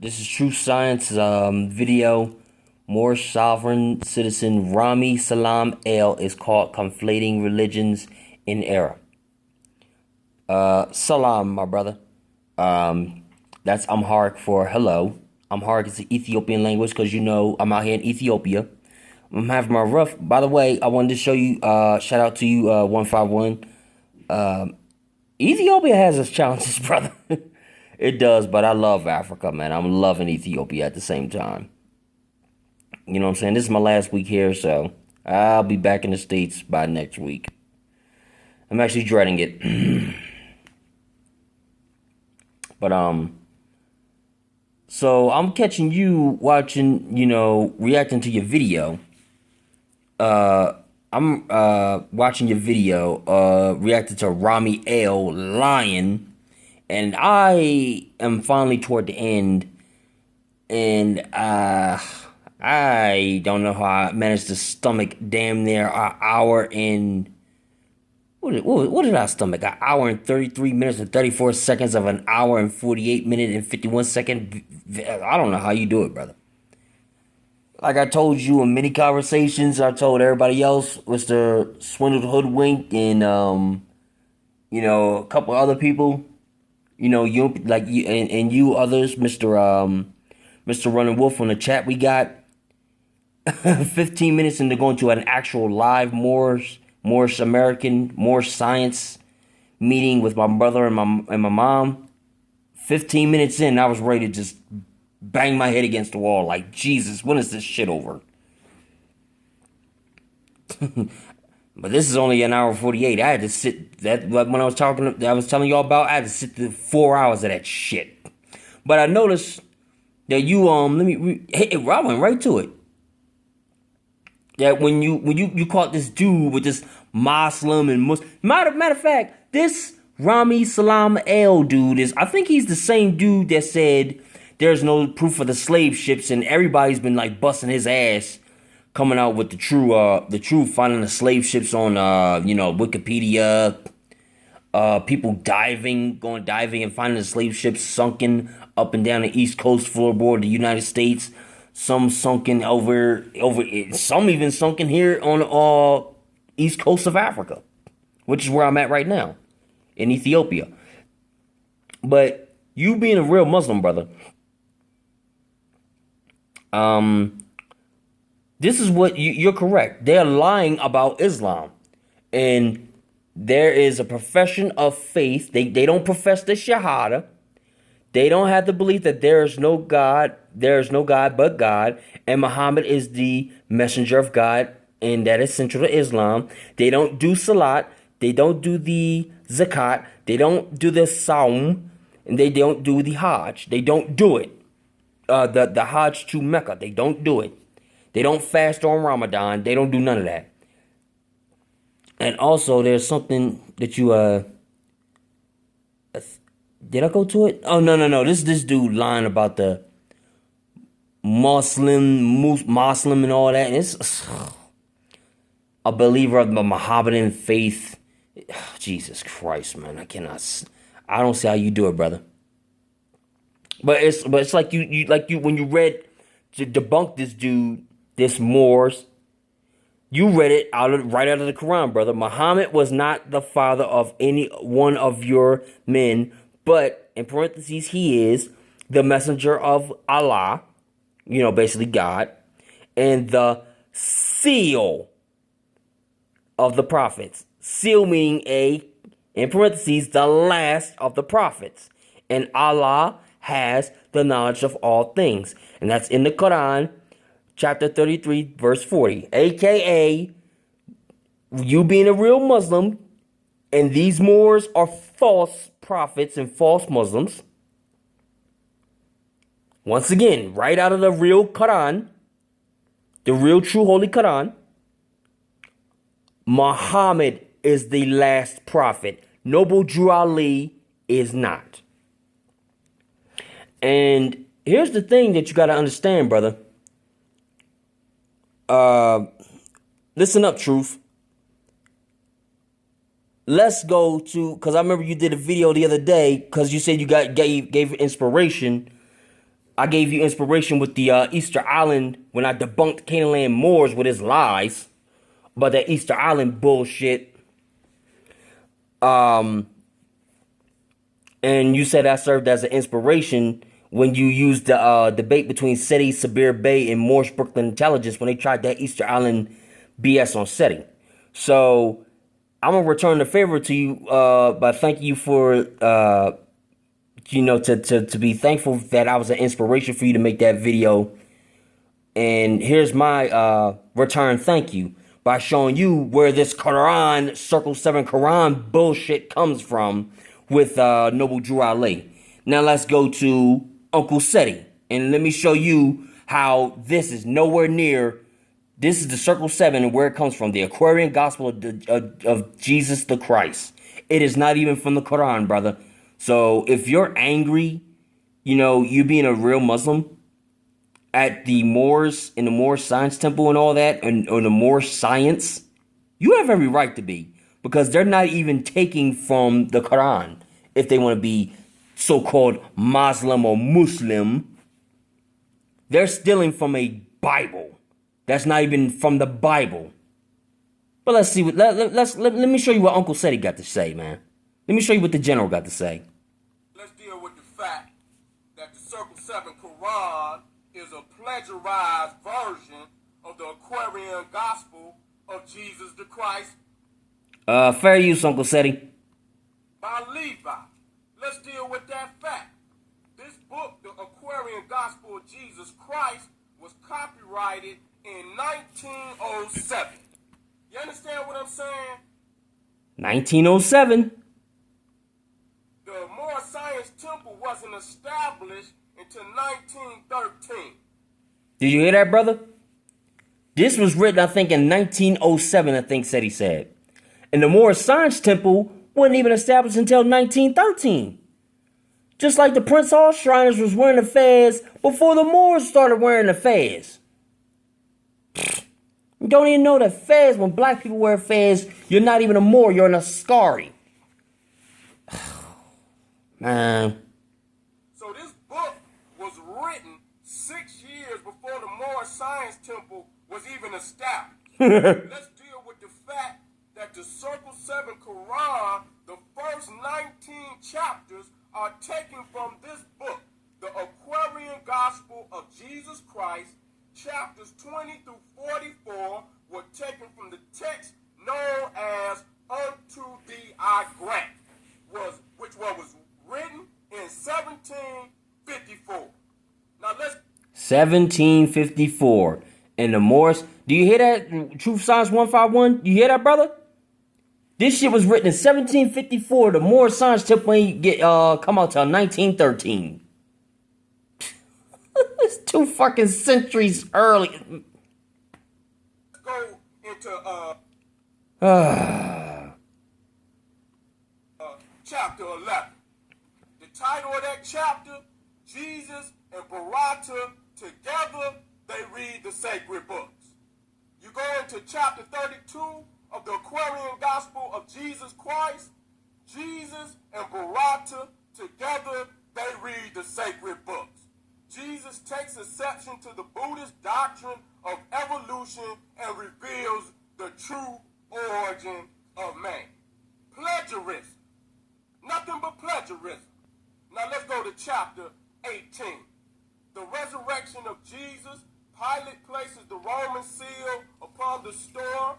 This is Truth Science video. More sovereign citizen Rami Salam Al is caught conflating religions in error. Salam, my brother. That's Amharic for hello. Amharic is the Ethiopian language because you know I'm out here in Ethiopia. I'm having my rough. By the way, I wanted to show you. Shout out to you, 151. Ethiopia has its challenges, brother. It does, but I love Africa, man. I'm loving Ethiopia at the same time. You know what I'm saying? This is my last week here, so I'll be back in the States by next week. I'm actually dreading it. But, so I'm catching you watching, reacting to your video. I'm watching your video, reacting to Rami Al Lion. And I am finally toward the end, and I don't know how I managed to stomach damn near an hour and what did I stomach? An hour and 33 minutes and 34 seconds of an hour and 48 minute and 51 second. I don't know how you do it, brother. Like I told you in many conversations, I told everybody else, Mr. Swindled Hoodwink, and a couple other people. You like you and you others, Mr. Running Wolf on the chat. We got 15 minutes into going to an actual live Moorish American Moorish science meeting with my brother and my mom. 15 minutes in, I was ready to just bang my head against the wall. Like, Jesus, when is this shit over? But this is only an hour 48. I had to sit that like when I was telling y'all about. I had to sit through 4 hours of that shit. But I noticed that you I went right to it. That when you caught this dude with this Muslim and Muslim. Matter of fact, this Rami Salam Al dude is, I think he's the same dude that said there's no proof of the slave ships, and everybody's been like busting his ass, coming out with the truth, finding the slave ships on, Wikipedia. People going diving and finding the slave ships sunken up and down the East Coast floorboard of the United States. Some sunken over, some even sunken here on the East Coast of Africa, which is where I'm at right now, in Ethiopia. But you being a real Muslim, brother, this is what you're correct. They're lying about Islam. And there is a profession of faith. They don't profess the Shahada. They don't have the belief that there is no God but God. And Muhammad is the messenger of God. And that is central to Islam. They don't do Salat. They don't do the Zakat. They don't do the Saum. And they don't do the Hajj. They don't do it. The Hajj to Mecca. They don't do it. They don't fast on Ramadan. They don't do none of that. And also, there's something that you, did I go to it? Oh, no. This dude lying about the Muslim and all that. And it's a believer of the Mohammedan faith. Jesus Christ, man. I don't see how you do it, brother. But it's like you when you read to debunk this dude, this Moors, you read it right out of the Quran, brother. Muhammad was not the father of any one of your men, but in parentheses, he is the messenger of Allah, basically God, and the seal of the prophets. Seal meaning in parentheses, the last of the prophets. And Allah has the knowledge of all things. And that's in the Quran, chapter 33, verse 40. AKA, you being a real Muslim, and these Moors are false prophets and false Muslims. Once again, right out of the real Quran, the real true holy Quran, Muhammad is the last prophet. Noble Drew Ali is not. And here's the thing that you got to understand, brother. Listen up, Truth. Let's go to, because I remember you did a video the other day, because you said you gave inspiration I gave you inspiration with the Easter Island when I debunked Canaan Moors with his lies about that Easter Island bullshit. And you said that served as an inspiration when you used the debate between SETI, Sabir Bay, and Moorish Brooklyn Intelligence when they tried that Easter Island BS on SETI. So I'm gonna return the favor to you by thanking you for to be thankful that I was an inspiration for you to make that video. And here's my return thank you by showing you where this Quran, Circle 7 Quran bullshit comes from with Noble Drew Ali. Now let's go to Uncle Seti, and let me show you how this is nowhere near. This is the Circle 7 and where it comes from, the Aquarian Gospel of Jesus the Christ. It is not even from the Quran, brother. So if you're angry, you being a real Muslim at the Moors, in the Moorish Science Temple and all that, or the Moorish Science, you have every right to be, because they're not even taking from the Quran if they want to be so-called Muslim or Muslim. They're stealing from a Bible that's not even from the Bible. But let's see what let me show you what Uncle Seti got to say, man. Let me show you what the general got to say. Let's deal with the fact that the Circle 7 Quran is a plagiarized version of the Aquarian Gospel of Jesus the Christ. Fair use, Uncle Seti. By Levi. Let's deal with that fact. This book, the Aquarian Gospel of Jesus Christ, was copyrighted in 1907. You understand what I'm saying? 1907. The Moorish Science Temple wasn't established until 1913. Did you hear that, brother? This was written, I think, in 1907, I think Seti said. And the Moorish Science Temple wasn't even established until 1913. Just like the Prince Hall Shriners was wearing the fez before the Moors started wearing the fez. You don't even know that fez, when black people wear fez, you're not even a Moor, you're an Askari. Man. So this book was written 6 years before the Moorish Science Temple was even established. Let's deal with the fact that the Circle 7 Quran, the first 19 chapters, are taken from this book, the Aquarian Gospel of Jesus Christ. Chapters 20 through 44 were taken from the text known as Unto Thee I Grant, which was written in 1754. Now let's 1754. And the Moors, do you hear that? Truth Science151? You hear that, brother? This shit was written in 1754. The Moorish Science Temple ain't come out till 1913. It's 2 fucking centuries early. go into chapter 11. The title of that chapter, Jesus and Barata together, they read the sacred books. You go into chapter 32 of the Aquarian Gospel of Jesus Christ. Jesus and Barata together, they read the sacred books. Jesus takes exception to the Buddhist doctrine of evolution and reveals the true origin of man. Plagiarism. Nothing but plagiarism. Now let's go to chapter 18. The resurrection of Jesus. Pilate places the Roman seal upon the stone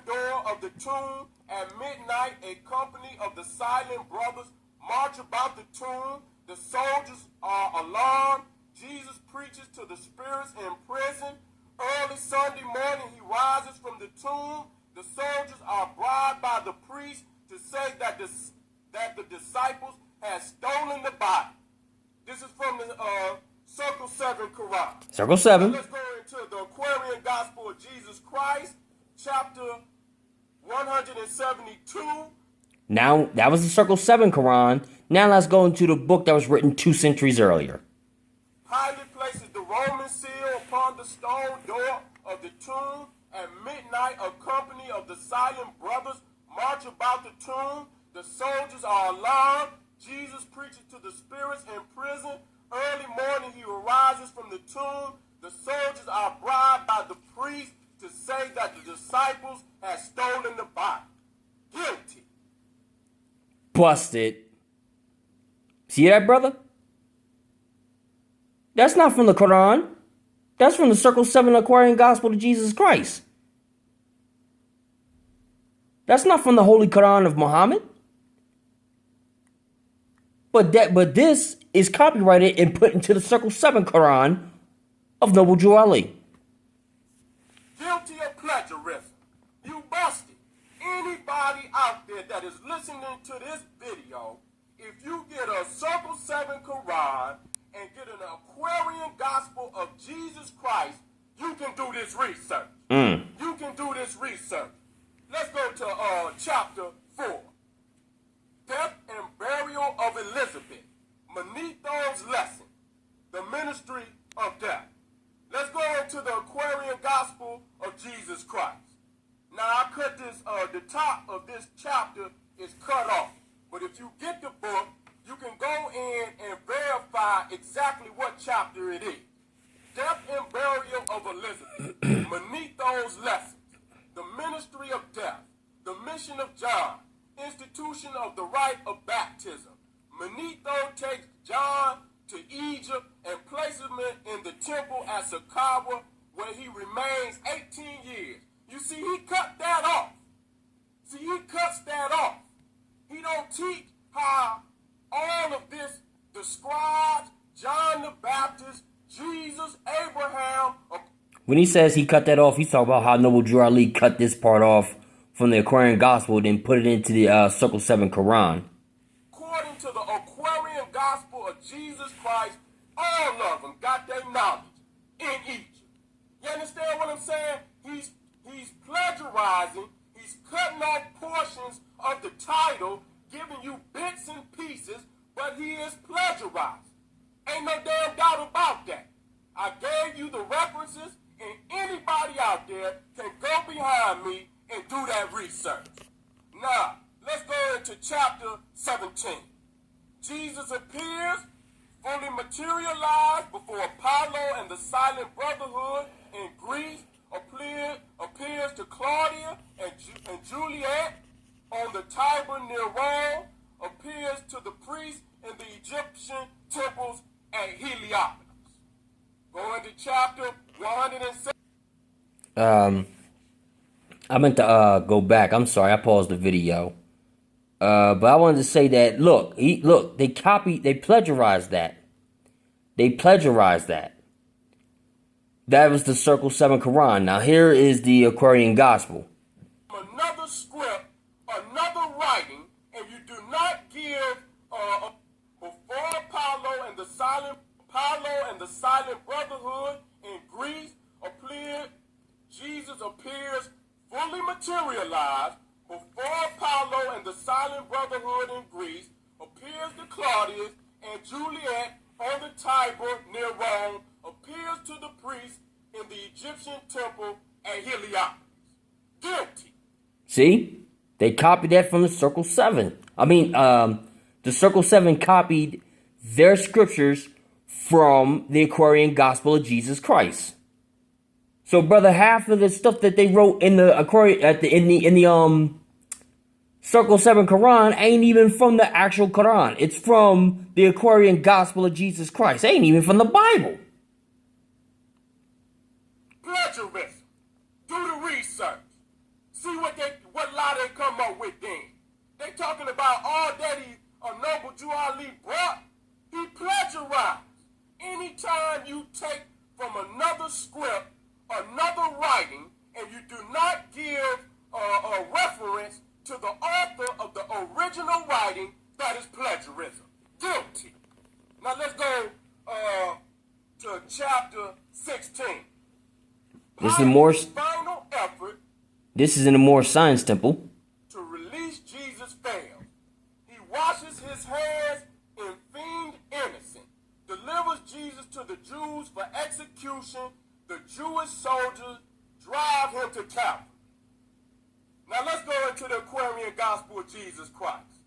door of the tomb. At midnight, a company of the silent brothers march about the tomb. The soldiers are alarmed. Jesus preaches to the spirits in prison. Early Sunday morning, he rises from the tomb. The soldiers are bribed by the priest to say that the disciples had stolen the body. This is from the Circle 7 Quran. Circle 7. Now let's go into the Aquarian Gospel of Jesus Christ, chapter 172. Now, that was the Circle 7 Quran. Now let's go into the book that was written 2 centuries earlier. Pilate places the Roman seal upon the stone door of the tomb. At midnight, a company of the silent brothers march about the tomb. The soldiers are alarmed. Jesus preaches to the spirits in prison. Early morning, he Busted. See that, brother? That's not from the Quran. That's from the Circle 7 Aquarian Gospel to Jesus Christ. That's not from the Holy Quran of Muhammad. But this is copyrighted and put into the Circle 7 Quran of Noble Drew Ali. Guilty of plagiarism. You busted. Anybody out there that is listening to this video, if you get a Circle 7 Quran and get an Aquarian Gospel of Jesus Christ, you can do this research. You can do this research. Let's go to chapter 4. Death and Burial of Elizabeth. Manetho's Lesson. The Ministry of Death. Let's go into the Aquarian Gospel of Jesus Christ. Now I cut this, the top of this chapter is cut off. But if you get the book, you can go in and verify exactly what chapter it is. Death and Burial of Elizabeth. Manetho's Lessons. The Ministry of Death. The Mission of John. Institution of the Rite of Baptism. Manetho takes John to Egypt and places him in the temple at Sakawa, where he remains 18 years. You see, he cut that off. See, he cuts that off. He don't teach how all of this describes John the Baptist, Jesus, Abraham. When he says he cut that off, he's talking about how Noble Drew Ali cut this part off from the Aquarian Gospel, then put it into the Circle 7 Quran. According to the Aquarian Gospel of Jesus Christ, all of them got their knowledge in Egypt. You understand what I'm saying? He's plagiarizing. He's cutting off portions of the title, giving you bits and pieces, but he is plagiarizing. Ain't no damn doubt about that. I gave you the references, and anybody out there can go behind me and do that research. Now, let's go into chapter 17. Jesus appears, fully materialized before Apollo and the Silent Brotherhood in Greece, appears to Claudia and Juliet on the Tiber near Rome, appears to the priests in the Egyptian temples at Heliopolis. Go into chapter 107. I meant to go back. I'm sorry, I paused the video. But I wanted to say that they plagiarized that. That was the Circle 7 Quran. Now here is the Aquarian Gospel. Another script, another writing, and you do not give before Apollo and the Silent Brotherhood in Greece appeared. Jesus appears fully materialized before Apollo and the Silent Brotherhood in Greece, appears to Claudius and Juliet on the Tiber near Rome, appears to the priests in the Egyptian temple at Heliopolis. Guilty. See? They copied that from the Circle 7. The Circle 7 copied their scriptures from the Aquarian Gospel of Jesus Christ. So, brother, half of the stuff that they wrote in the Circle 7 Quran ain't even from the actual Quran. It's from the Aquarian Gospel of Jesus Christ. It ain't even from the Bible. Plagiarism. Do the research. See what lie they come up with then. They talking about all that Noble Drew Ali brought. He plagiarized. Anytime you take from another script, another writing, and you do not give a reference to the author of the original writing, that is plagiarism. Guilty. Now let's go to chapter 16. Final effort. This is in a more science temple. To release Jesus fails. He washes his hands in feigned innocence, delivers Jesus to the Jews for execution. The Jewish soldiers drive him to Calvary. Now let's go into the Aquarian Gospel of Jesus Christ.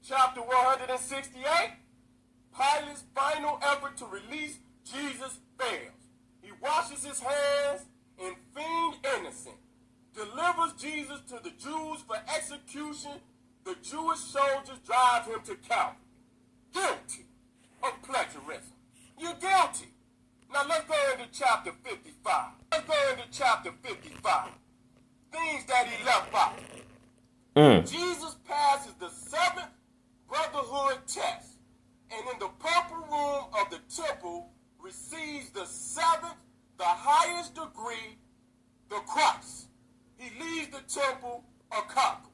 Chapter 168. Pilate's final effort to release Jesus fails. He washes his hands in feigned innocence, delivers Jesus to the Jews for execution. The Jewish soldiers drive him to Calvary. Guilty of plagiarism. You're guilty. Now let's go into chapter 55. Let's go into chapter 55. Things that he left out. Jesus passes the 7th brotherhood test, and in the purple room of the temple receives the 7th, the highest degree, the Christ. He leaves the temple a conqueror.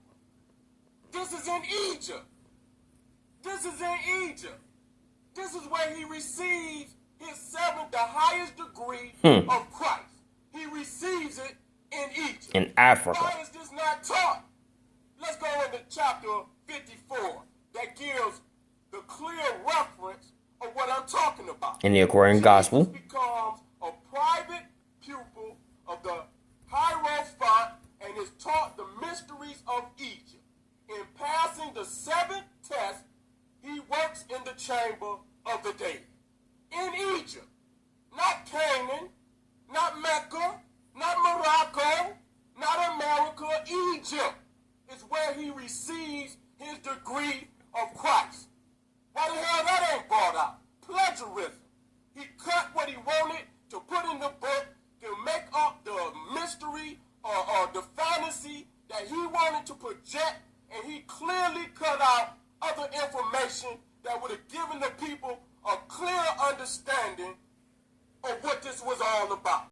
This is in Egypt. This is in Egypt. This is where he receives his 7th, the highest degree of Christ. He receives it in Egypt. In Africa. Why is this not taught? Let's go into chapter 54. That gives the clear reference of what I'm talking about. In the Aquarian Gospel. Jesus becomes a private pupil of the Hierophant and is taught the mysteries of Egypt. In passing the 7th test, he works in the chamber of the dead. In Egypt, not Canaan, not Mecca, not Morocco, not America, Egypt is where he receives his degree of Christ. Why the hell that ain't brought out? Plagiarism. He cut what he wanted to put in the book to make up the mystery or the fantasy that he wanted to project, and he clearly cut out other information that would have given the people a clear understanding of what this was all about.